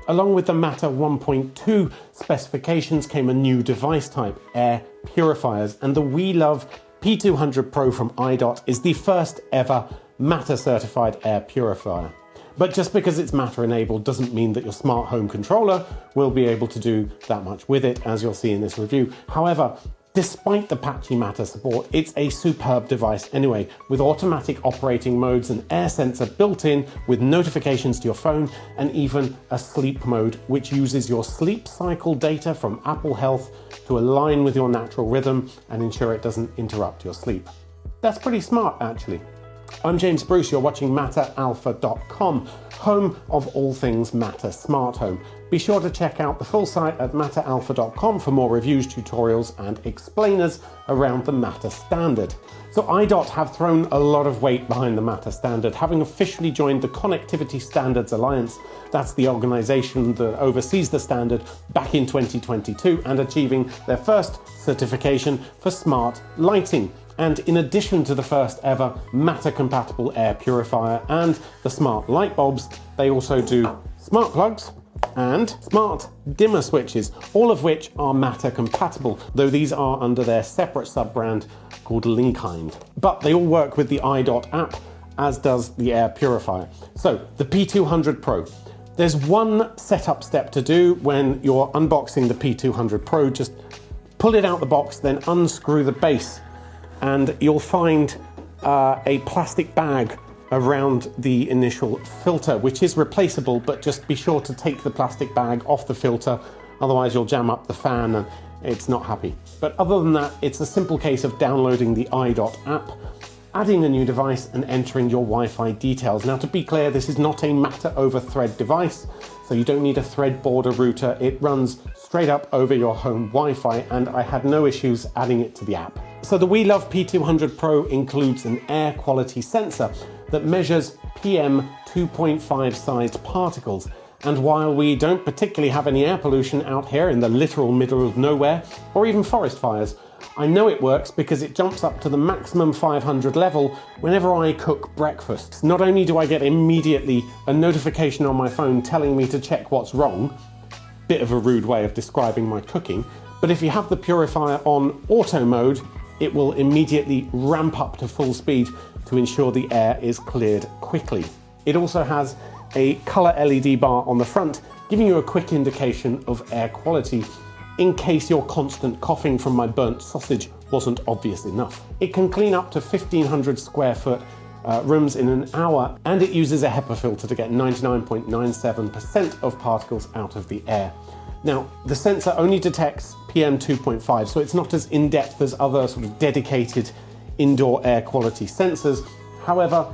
Along with the Matter 1.2 specifications came a new device type, air purifiers, and the WELOV P200 Pro from AiDot is the first ever Matter certified air purifier. But just because it's Matter enabled doesn't mean that your smart home controller will be able to do that much with it, as you'll see in this review. However, despite the patchy Matter support, it's a superb device anyway, with automatic operating modes, an air sensor built in with notifications to your phone, and even a sleep mode, which uses your sleep cycle data from Apple Health to align with your natural rhythm and ensure it doesn't interrupt your sleep. That's pretty smart, actually. I'm James Bruce, you're watching MatterAlpha.com, home of all things Matter Smart Home. Be sure to check out the full site at MatterAlpha.com for more reviews, tutorials and explainers around the Matter standard. So AiDot have thrown a lot of weight behind the Matter standard, having officially joined the Connectivity Standards Alliance. That's the organization that oversees the standard back in 2022 and achieving their first certification for smart lighting. And in addition to the first ever Matter compatible air purifier and the smart light bulbs, they also do smart plugs and smart dimmer switches, all of which are Matter compatible, though these are under their separate sub-brand called Linkkind. But they all work with the AiDot app, as does the air purifier. So the P200 Pro. There's one setup step to do when you're unboxing the P200 Pro. Just pull it out the box, then unscrew the base, and you'll find a plastic bag around the initial filter, which is replaceable, but just be sure to take the plastic bag off the filter, otherwise you'll jam up the fan and it's not happy. But other than that, it's a simple case of downloading the AiDot app, adding a new device and entering your Wi-Fi details. Now, to be clear, this is not a Matter over Thread device, so you don't need a Thread border router. It runs straight up over your home Wi-Fi, and I had no issues adding it to the app. So the WELOV P200 Pro includes an air quality sensor that measures PM 2.5 sized particles. And while we don't particularly have any air pollution out here in the literal middle of nowhere, or even forest fires, I know it works because it jumps up to the maximum 500 level whenever I cook breakfast. Not only do I get immediately a notification on my phone telling me to check what's wrong, bit of a rude way of describing my cooking, but if you have the purifier on auto mode, it will immediately ramp up to full speed to ensure the air is cleared quickly. It also has a color LED bar on the front, giving you a quick indication of air quality in case your constant coughing from my burnt sausage wasn't obvious enough. It can clean up to 1,500 square foot rooms in an hour, and it uses a HEPA filter to get 99.97% of particles out of the air. Now, the sensor only detects PM 2.5, so it's not as in-depth as other sort of dedicated indoor air quality sensors. However,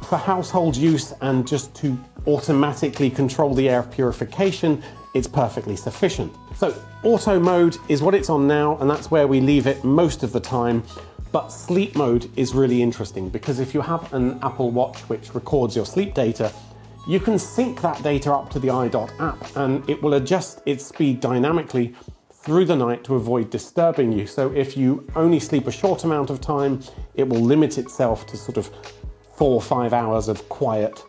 for household use and just to automatically control the air purification, it's perfectly sufficient. So auto mode is what it's on now, and that's where we leave it most of the time. But sleep mode is really interesting because if you have an Apple Watch which records your sleep data, you can sync that data up to the AiDot app and it will adjust its speed dynamically through the night to avoid disturbing you. So if you only sleep a short amount of time, it will limit itself to sort of 4 or 5 hours of quiet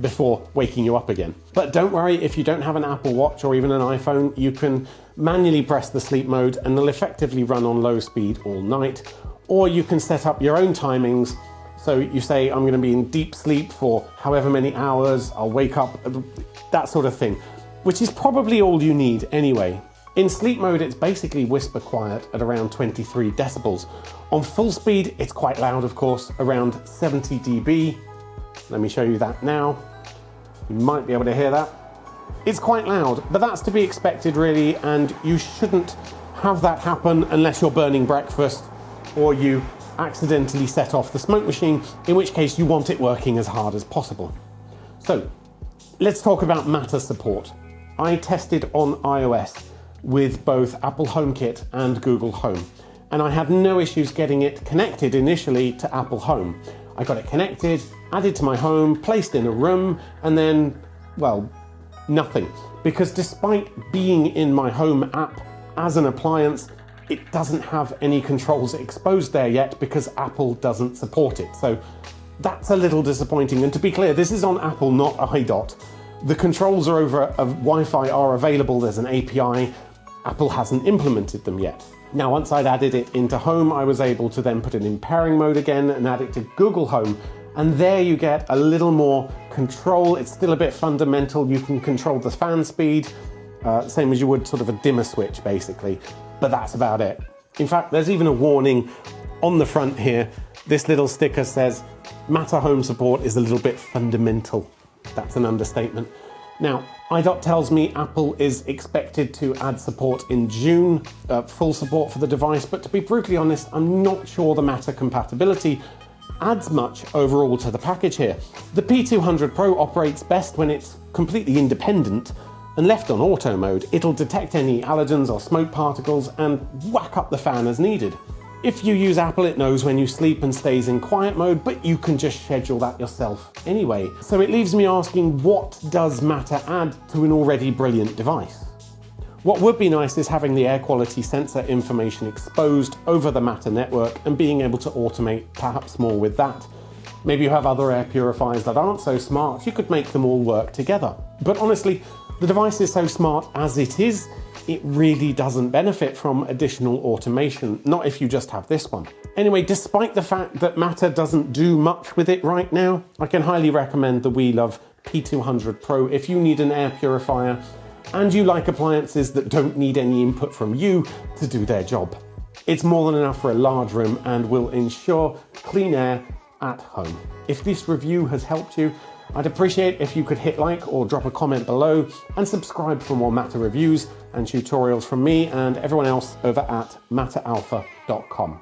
before waking you up again. But don't worry, if you don't have an Apple Watch or even an iPhone, you can manually press the sleep mode and it'll effectively run on low speed all night. Or you can set up your own timings. So you say, I'm going to be in deep sleep for however many hours, I'll wake up, that sort of thing, which is probably all you need anyway. In sleep mode, it's basically whisper quiet at around 23 decibels. On full speed, it's quite loud, of course, around 70 dB. Let me show you that now. You might be able to hear that. It's quite loud, but that's to be expected really, and you shouldn't have that happen unless you're burning breakfast or you accidentally set off the smoke machine, in which case you want it working as hard as possible. So let's talk about Matter support. I tested on iOS with both Apple HomeKit and Google Home, and I had no issues getting it connected initially to Apple Home. I got it connected, added to my home, placed in a room, and then, well, nothing. Because despite being in my home app as an appliance, it doesn't have any controls exposed there yet because Apple doesn't support it. So that's a little disappointing. And to be clear, this is on Apple, not AiDot. The controls are over Wi-Fi are available. There's an API. Apple hasn't implemented them yet. Now, once I'd added it into Home, I was able to then put it in pairing mode again and add it to Google Home. And there you get a little more control. It's still a bit fundamental. You can control the fan speed, same as you would sort of a dimmer switch, basically. But that's about it. In fact, there's even a warning on the front here. This little sticker says, Matter Home support is a little bit fundamental. That's an understatement. Now, AiDot tells me Apple is expected to add support in June, full support for the device, but to be brutally honest, I'm not sure the Matter compatibility adds much overall to the package here. The P200 Pro operates best when it's completely independent and left on auto mode. It'll detect any allergens or smoke particles and whack up the fan as needed. If you use Apple, it knows when you sleep and stays in quiet mode, but you can just schedule that yourself anyway. So it leaves me asking, what does Matter add to an already brilliant device? What would be nice is having the air quality sensor information exposed over the Matter network and being able to automate perhaps more with that. Maybe you have other air purifiers that aren't so smart, you could make them all work together. But honestly, the device is so smart as it is, it really doesn't benefit from additional automation, not if you just have this one. Anyway, despite the fact that Matter doesn't do much with it right now, I can highly recommend the WELOV P200 Pro if you need an air purifier and you like appliances that don't need any input from you to do their job. It's more than enough for a large room and will ensure clean air at home. If this review has helped you, I'd appreciate if you could hit like or drop a comment below and subscribe for more Matter reviews and tutorials from me and everyone else over at matteralpha.com.